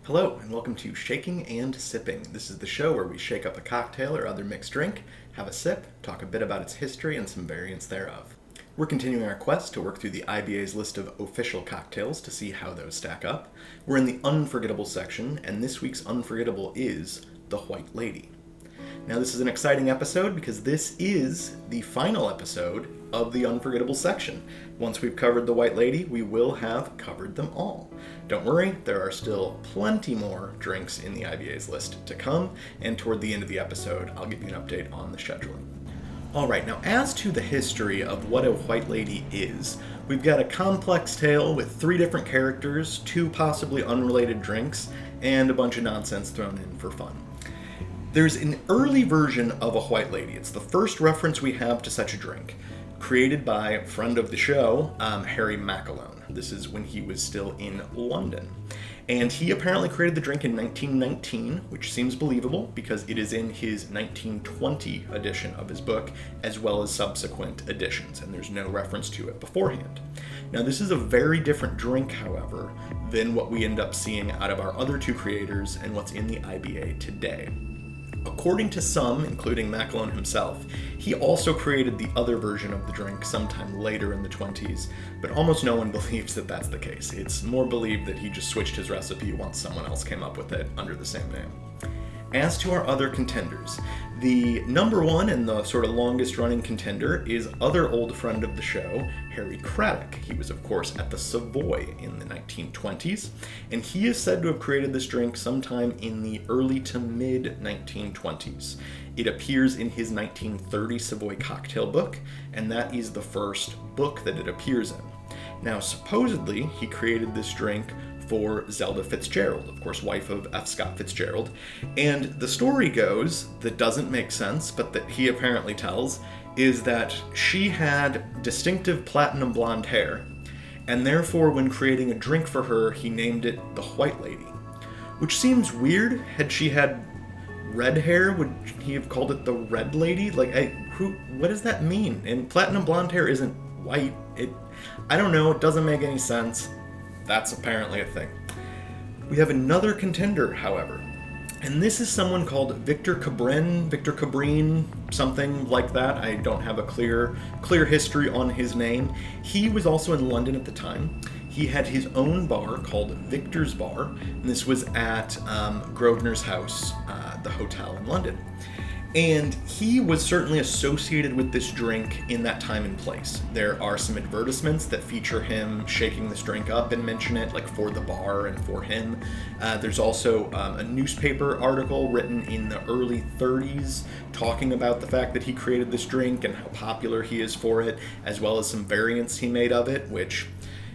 Hello, and welcome to Shaking and Sipping. This is the show where we shake up a cocktail or other mixed drink, have a sip, talk a bit about its history and some variants thereof. We're continuing our quest to work through the IBA's list of official cocktails to see how those stack up. We're in the Unforgettable section, and this week's Unforgettable is the White Lady. Now, this is an exciting episode because this is the final episode of the Unforgettable section. Once we've covered the White Lady, we will have covered them all. Don't worry, there are still plenty more drinks in the IBA's list to come, and toward the end of the episode, I'll give you an update on the scheduling. Alright, now as to the history of what a White Lady is, we've got a complex tale with 3 different characters, 2 possibly unrelated drinks, and a bunch of nonsense thrown in for fun. There's an early version of a White Lady. It's the first reference we have to such a drink, created by a friend of the show, Harry MacElhone. This is when he was still in London. And he apparently created the drink in 1919, which seems believable because it is in his 1920 edition of his book, as well as subsequent editions, and there's no reference to it beforehand. Now, this is a very different drink, however, than what we end up seeing out of our other 2 creators and what's in the IBA today. According to some, including MacElhone himself, he also created the other version of the drink sometime later in the 20s, but almost no one believes that that's the case. It's more believed that he just switched his recipe once someone else came up with it under the same name. As to our other contenders, the number 1 and the sort of longest running contender is other old friend of the show, Harry Craddock. He was, of course, at the Savoy in the 1920s, and he is said to have created this drink sometime in the early to mid 1920s. It appears in his 1930 Savoy cocktail book, and that is the first book that it appears in. Now, supposedly, he created this drink for Zelda Fitzgerald, of course, wife of F. Scott Fitzgerald. And the story goes, that doesn't make sense, but that he apparently tells, is that she had distinctive platinum blonde hair, and therefore when creating a drink for her, he named it the White Lady. Which seems weird. Had she had red hair, would he have called it the Red Lady? What does that mean? And platinum blonde hair isn't white. I don't know, it doesn't make any sense. That's apparently a thing. We have another contender, however, and this is someone called Victor Cabrin, something like that. I don't have a clear history on his name. He was also in London at the time. He had his own bar called Victor's Bar, and this was at Grosvenor's House, the hotel in London. And he was certainly associated with this drink in that time and place. There are some advertisements that feature him shaking this drink up and mention it, like for the bar and for him. There's also a newspaper article written in the early 30s talking about the fact that he created this drink and how popular he is for it, as well as some variants he made of it, which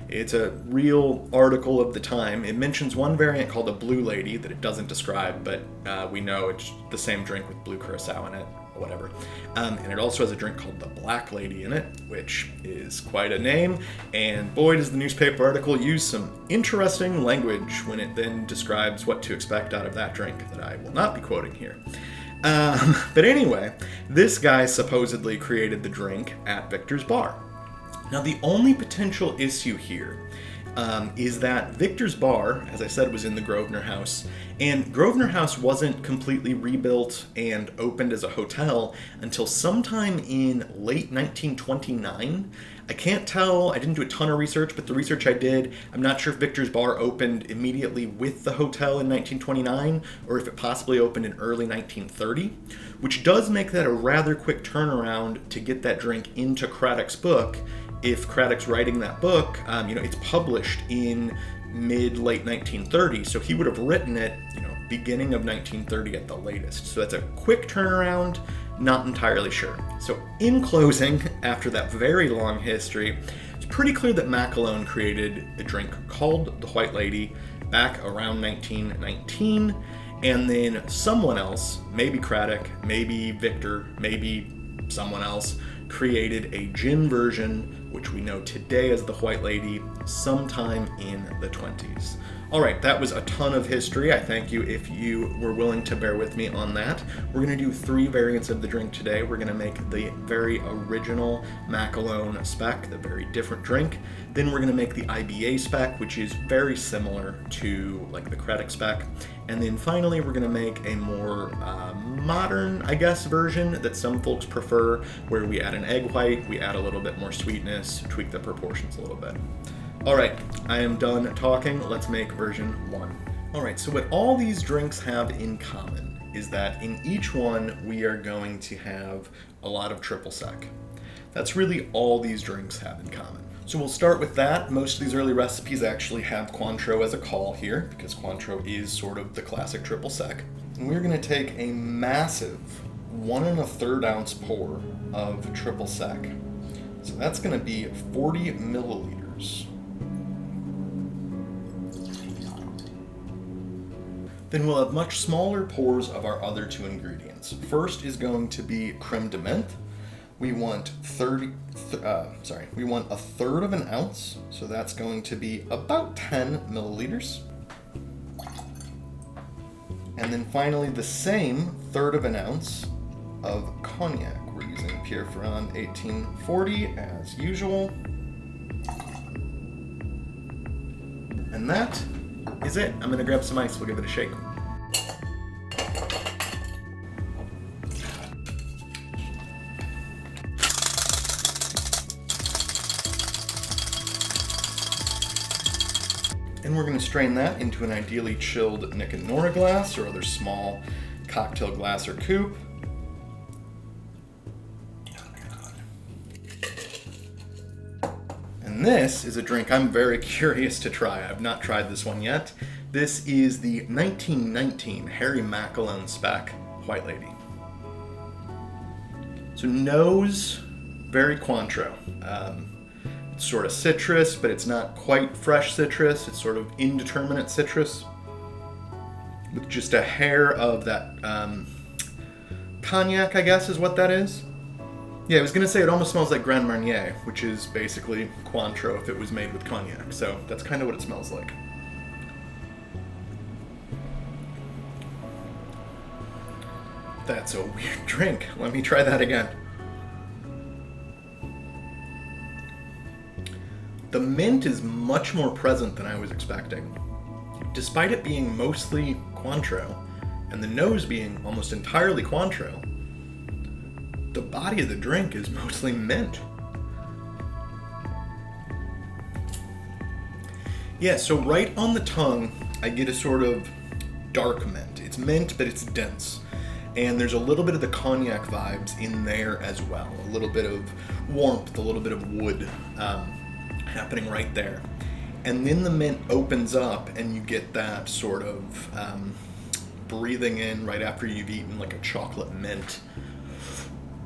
it's a real article of the time. It mentions one variant called a Blue Lady that it doesn't describe, but we know it's the same drink with blue curacao in it, or whatever. And it also has a drink called the Black Lady in it, which is quite a name. And boy, does the newspaper article use some interesting language when it then describes what to expect out of that drink that I will not be quoting here. But anyway, this guy supposedly created the drink at Victor's Bar. Now, the only potential issue here is that Victor's Bar, as I said, was in the Grosvenor House, and Grosvenor House wasn't completely rebuilt and opened as a hotel until sometime in late 1929. I can't tell, I didn't do a ton of research, but the research I did, I'm not sure if Victor's Bar opened immediately with the hotel in 1929, or if it possibly opened in early 1930, which does make that a rather quick turnaround to get that drink into Craddock's book. If Craddock's writing that book, it's published in mid-late 1930, so he would have written it, beginning of 1930 at the latest. So that's a quick turnaround, not entirely sure. So in closing, after that very long history, it's pretty clear that MacElhone created a drink called the White Lady back around 1919, and then someone else, maybe Craddock, maybe Victor, maybe someone else, created a gin version, which we know today as the White Lady, sometime in the 20s. All right, that was a ton of history. I thank you if you were willing to bear with me on that. We're going to do 3 variants of the drink today. We're going to make the very original MacElhone spec, the very different drink. Then we're going to make the IBA spec, which is very similar to like the Cognac spec. And then finally, we're going to make a more modern, I guess, version that some folks prefer, where we add an egg white, we add a little bit more sweetness, tweak the proportions a little bit. All right, I am done talking. Let's make version 1. All right, so what all these drinks have in common is that in each one, we are going to have a lot of triple sec. That's really all these drinks have in common. So we'll start with that. Most of these early recipes actually have Cointreau as a call here, because Cointreau is sort of the classic triple sec. And we're gonna take a massive 1 1/3 ounce pour of triple sec. So that's gonna be 40 milliliters. Then we'll have much smaller pours of our other 2 ingredients. First is going to be crème de menthe. We want we want 1/3 of an ounce, so that's going to be about 10 milliliters. And then finally the same 1/3 of an ounce of cognac. We're using Pierre Ferrand 1840 as usual. And that is it. I'm gonna grab some ice, we'll give it a shake. And we're gonna strain that into an ideally chilled Nick and Nora glass or other small cocktail glass or coupe. And this is a drink I'm very curious to try. I've not tried this one yet. This is the 1919 Harry MacElhone spec White Lady. So nose, very Cointreau. It's sort of citrus, but it's not quite fresh citrus. It's sort of indeterminate citrus with just a hair of that cognac, I guess is what that is. Yeah, I was gonna say it almost smells like Grand Marnier, which is basically Cointreau if it was made with cognac. So that's kind of what it smells like. That's a weird drink. Let me try that again. The mint is much more present than I was expecting. Despite it being mostly Cointreau, and the nose being almost entirely Cointreau, the body of the drink is mostly mint. Yeah, so right on the tongue, I get a sort of dark mint. It's mint, but it's dense. And there's a little bit of the cognac vibes in there as well. A little bit of warmth, a little bit of wood happening right there. And then the mint opens up and you get that sort of breathing in right after you've eaten like a chocolate mint.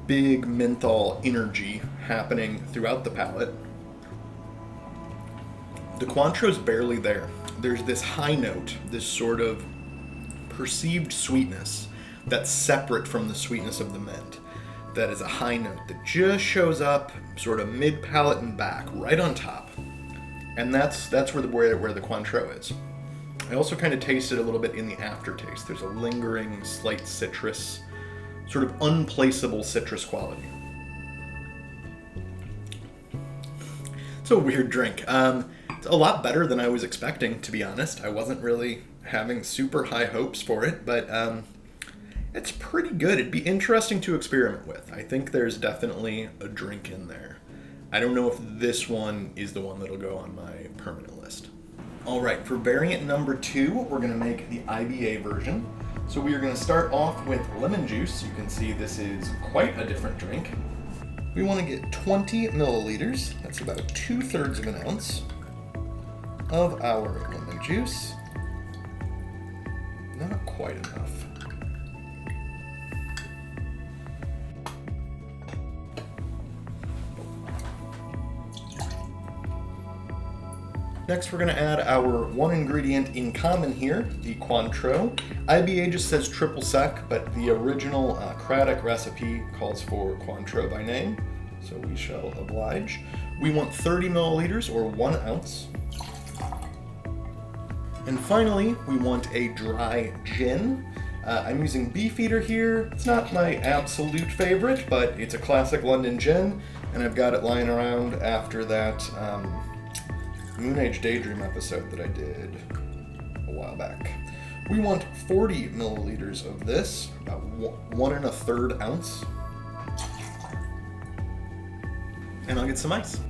Big menthol energy happening throughout the palate. The Cointreau's barely there. There's this high note, this sort of perceived sweetness that's separate from the sweetness of the mint. That is a high note that just shows up sort of mid-palate and back, right on top. And that's where the Cointreau is. I also kind of tasted a little bit in the aftertaste. There's a lingering, slight citrus, sort of unplaceable citrus quality. It's a weird drink. It's a lot better than I was expecting, to be honest. I wasn't really having super high hopes for it, but it's pretty good. It'd be interesting to experiment with. I think there's definitely a drink in there. I don't know if this one is the one that'll go on my permanent list. All right, for variant number 2, we're gonna make the IBA version. So we are gonna start off with lemon juice. You can see this is quite a different drink. We wanna get 20 milliliters, that's about 2/3 of an ounce, of our lemon juice. Not quite enough. Next, we're going to add our one ingredient in common here, the Cointreau. IBA just says triple sec, but the original Cognac recipe calls for Cointreau by name, so we shall oblige. We want 30 milliliters or 1 ounce. And finally, we want a dry gin. I'm using Beefeater here. It's not my absolute favorite, but it's a classic London gin, and I've got it lying around after that Moon Age Daydream episode that I did a while back. We want 40 milliliters of this, about 1 1/3 ounce. And I'll get some ice.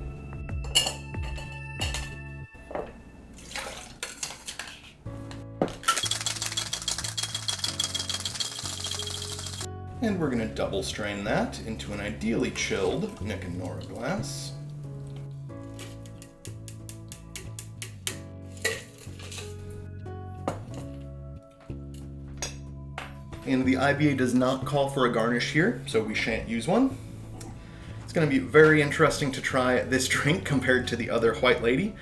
And we're going to double strain that into an ideally chilled Nick and Nora glass. And the IBA does not call for a garnish here, so we shan't use one. It's going to be very interesting to try this drink compared to the other White Lady.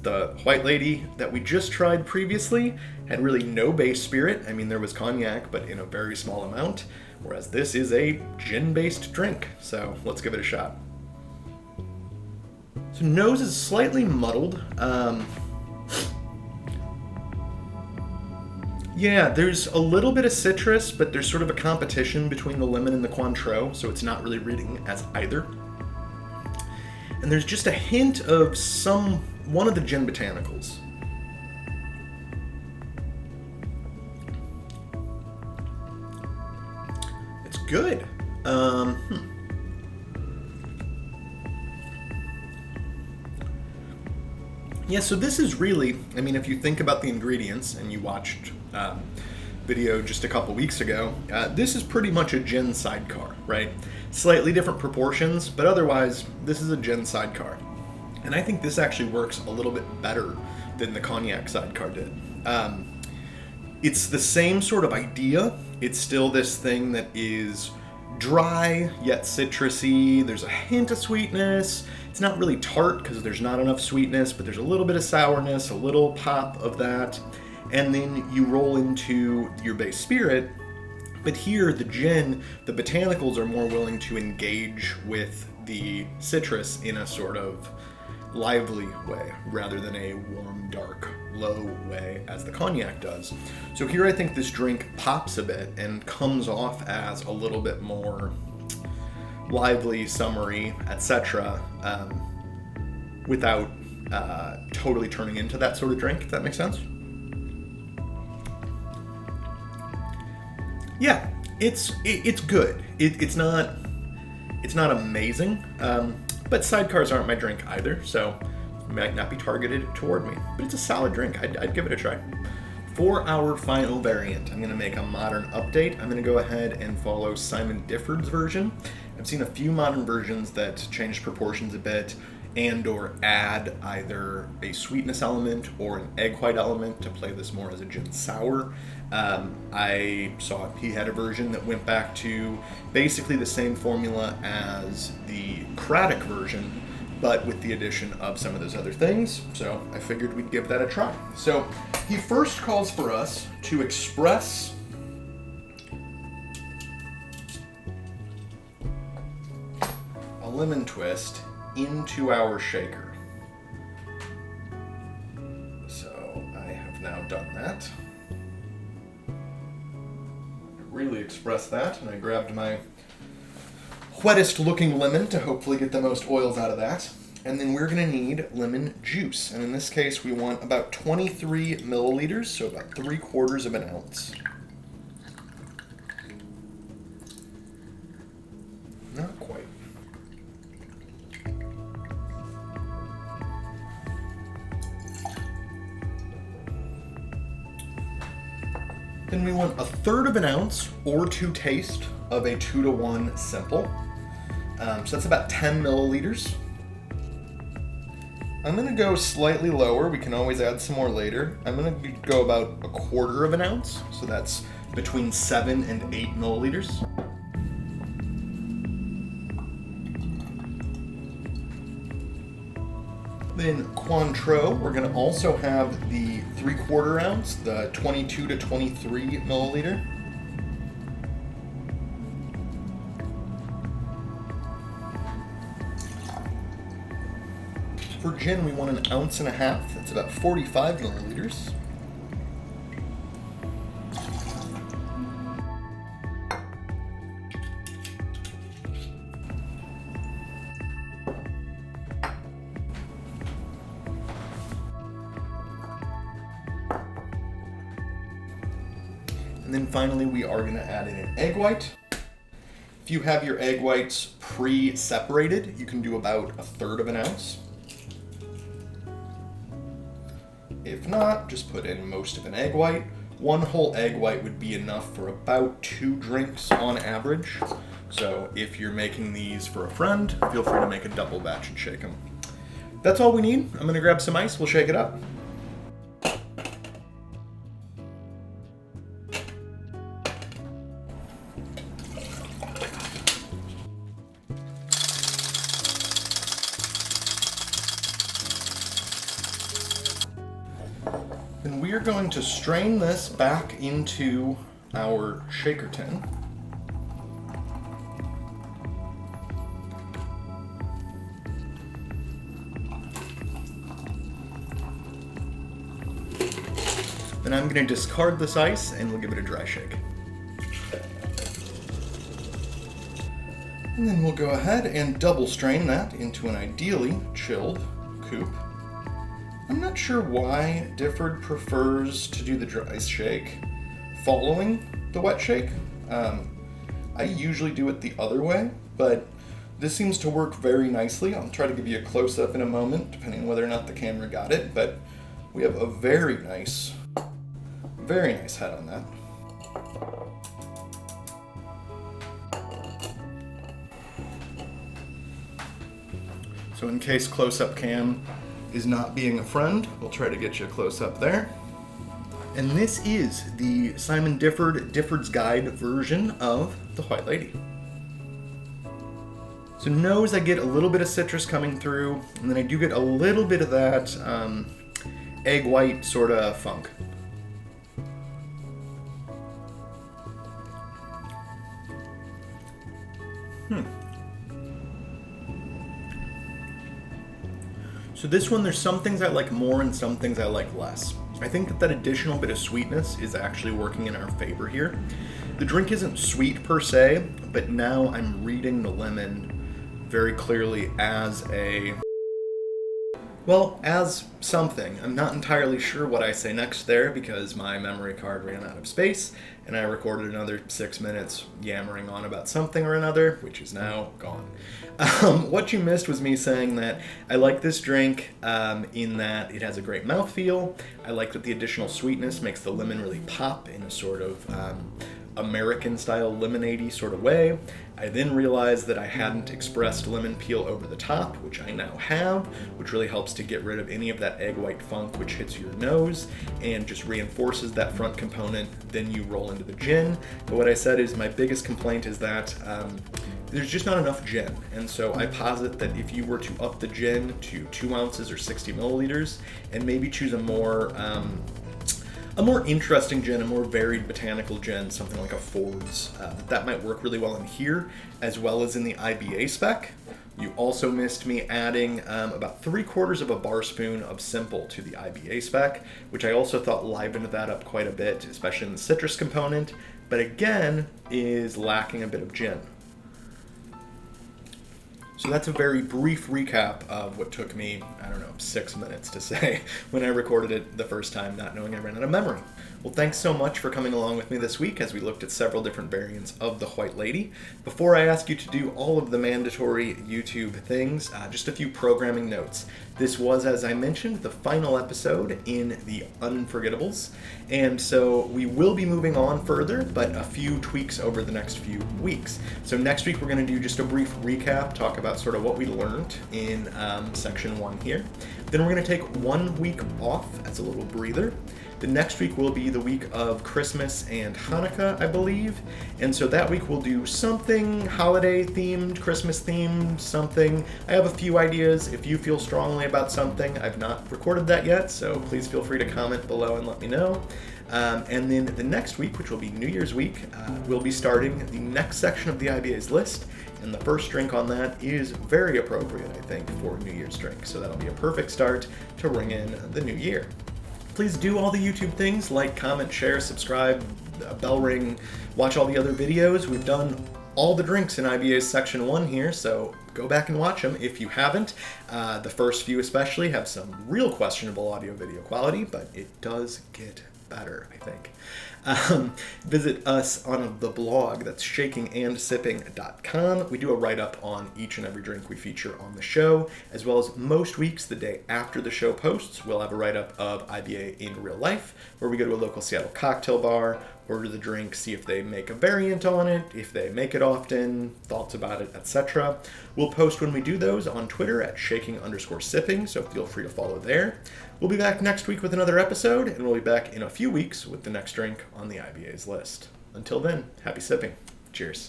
The White Lady that we just tried previously had really no base spirit. I mean, there was cognac, but in a very small amount, whereas this is a gin-based drink. So let's give it a shot. So nose is slightly muddled. Yeah, there's a little bit of citrus, but there's sort of a competition between the lemon and the Cointreau, so it's not really reading as either. And there's just a hint of one of the gin botanicals. It's good. Yeah, so this is really, I mean, if you think about the ingredients, and you watched video just a couple weeks ago, this is pretty much a gin sidecar, right? Slightly different proportions, but otherwise, this is a gin sidecar. And I think this actually works a little bit better than the cognac sidecar did. It's the same sort of idea. It's still this thing that is dry, yet citrusy. There's a hint of sweetness. It's not really tart because there's not enough sweetness, but there's a little bit of sourness, a little pop of that. And then you roll into your base spirit. But here, the gin, the botanicals are more willing to engage with the citrus in a sort of lively way, rather than a warm, dark, low way as the cognac does. So here I think this drink pops a bit and comes off as a little bit more lively, summery, etc., without totally turning into that sort of drink, if that makes sense. Yeah, it's good. It's not amazing, but sidecars aren't my drink either, so it might not be targeted toward me. But it's a solid drink. I'd give it a try. For our final variant, I'm going to make a modern update. I'm going to go ahead and follow Simon Difford's version. I've seen a few modern versions that change proportions a bit and or add either a sweetness element or an egg white element to play this more as a gin sour. I saw he had a version that went back to basically the same formula as the Craddock version, but with the addition of some of those other things, so I figured we'd give that a try. So he first calls for us to express a lemon twist into our shaker. So I have now done that. I really expressed that, and I grabbed my wettest looking lemon to hopefully get the most oils out of that. And then we're going to need lemon juice. And in this case, we want about 23 milliliters, so about 3/4 of an ounce. Not quite. Then we want 1/3 of an ounce or to taste of a 2-to-1 simple. So that's about 10 milliliters. I'm going to go slightly lower. We can always add some more later. I'm going to go about 1/4 of an ounce. So that's between 7 and 8 milliliters. Then Cointreau, we're going to also have the 3/4 ounce, the 22 to 23 milliliter. For gin, we want 1.5 ounces. That's about 45 milliliters. And then finally, we are going to add in an egg white. If you have your egg whites pre-separated, you can do about 1/3 of an ounce. If not, just put in most of an egg white. 1 whole egg white would be enough for about 2 drinks on average. So if you're making these for a friend, feel free to make a double batch and shake them. That's all we need. I'm gonna grab some ice, we'll shake it up. Then we are going to strain this back into our shaker tin. Then I'm going to discard this ice and we'll give it a dry shake. And then we'll go ahead and double strain that into an ideally chilled coupe. I'm not sure why Difford prefers to do the dry shake following the wet shake. I usually do it the other way, but this seems to work very nicely. I'll try to give you a close-up in a moment, depending on whether or not the camera got it, but we have a very nice head on that. So in case close-up cam is not being a friend, we'll try to get you a close-up there. And this is the Simon Difford's Guide version of the White Lady. So nose, I get a little bit of citrus coming through, and then I do get a little bit of that egg white sort of funk. So this one, there's some things I like more and some things I like less. I think that additional bit of sweetness is actually working in our favor here. The drink isn't sweet per se, but now I'm reading the lemon very clearly as as something. I'm not entirely sure what I say next there because my memory card ran out of space and I recorded another 6 minutes yammering on about something or another, which is now gone. What you missed was me saying that I like this drink in that it has a great mouthfeel. I like that the additional sweetness makes the lemon really pop in a sort of American-style lemonade-y sort of way. I then realized that I hadn't expressed lemon peel over the top, which I now have, which really helps to get rid of any of that egg white funk which hits your nose and just reinforces that front component. Then you roll into the gin. But what I said is my biggest complaint is that there's just not enough gin. And so I posit that if you were to up the gin to 2 ounces or 60 milliliters and maybe choose a more interesting gin, a more varied botanical gin, something like a Ford's, that might work really well in here, as well as in the IBA spec. You also missed me adding about 3/4 of a bar spoon of simple to the IBA spec, which I also thought livened that up quite a bit, especially in the citrus component, but again, is lacking a bit of gin. So that's a very brief recap of what took me, 6 minutes to say when I recorded it the first time, not knowing I ran out of memory. Well, thanks so much for coming along with me this week as we looked at several different variants of the White Lady. Before I ask you to do all of the mandatory YouTube things, just a few programming notes. This was, as I mentioned, the final episode in the Unforgettables, and so we will be moving on further, but a few tweaks over the next few weeks. So next week we're going to do just a brief recap, talk about sort of what we learned in section 1 here. Then we're going to take 1 week off as a little breather. The next week will be the week of Christmas and Hanukkah, I believe. And so that week we'll do something holiday themed, Christmas themed, something. I have a few ideas. If you feel strongly about something, I've not recorded that yet, so please feel free to comment below and let me know. And then the next week, which will be New Year's week, we'll be starting the next section of the IBA's list. And the first drink on that is very appropriate, I think, for a New Year's drink. So that'll be a perfect start to ring in the new year. Please do all the YouTube things, like, comment, share, subscribe, bell ring, watch all the other videos. We've done all the drinks in IBA's section 1 here, so go back and watch them if you haven't. The first few especially have some real questionable audio-video quality, but it does get better, I think. Visit us on the blog, that's shakingandsipping.com. We do a write-up on each and every drink we feature on the show, as well as most weeks, the day after the show posts, we'll have a write-up of IBA in real life, where we go to a local Seattle cocktail bar, order the drink, see if they make a variant on it, if they make it often, thoughts about it, etc. We'll post when we do those on Twitter at shaking_sipping, so feel free to follow there. We'll be back next week with another episode, and we'll be back in a few weeks with the next drink on the IBA's list. Until then, happy sipping. Cheers.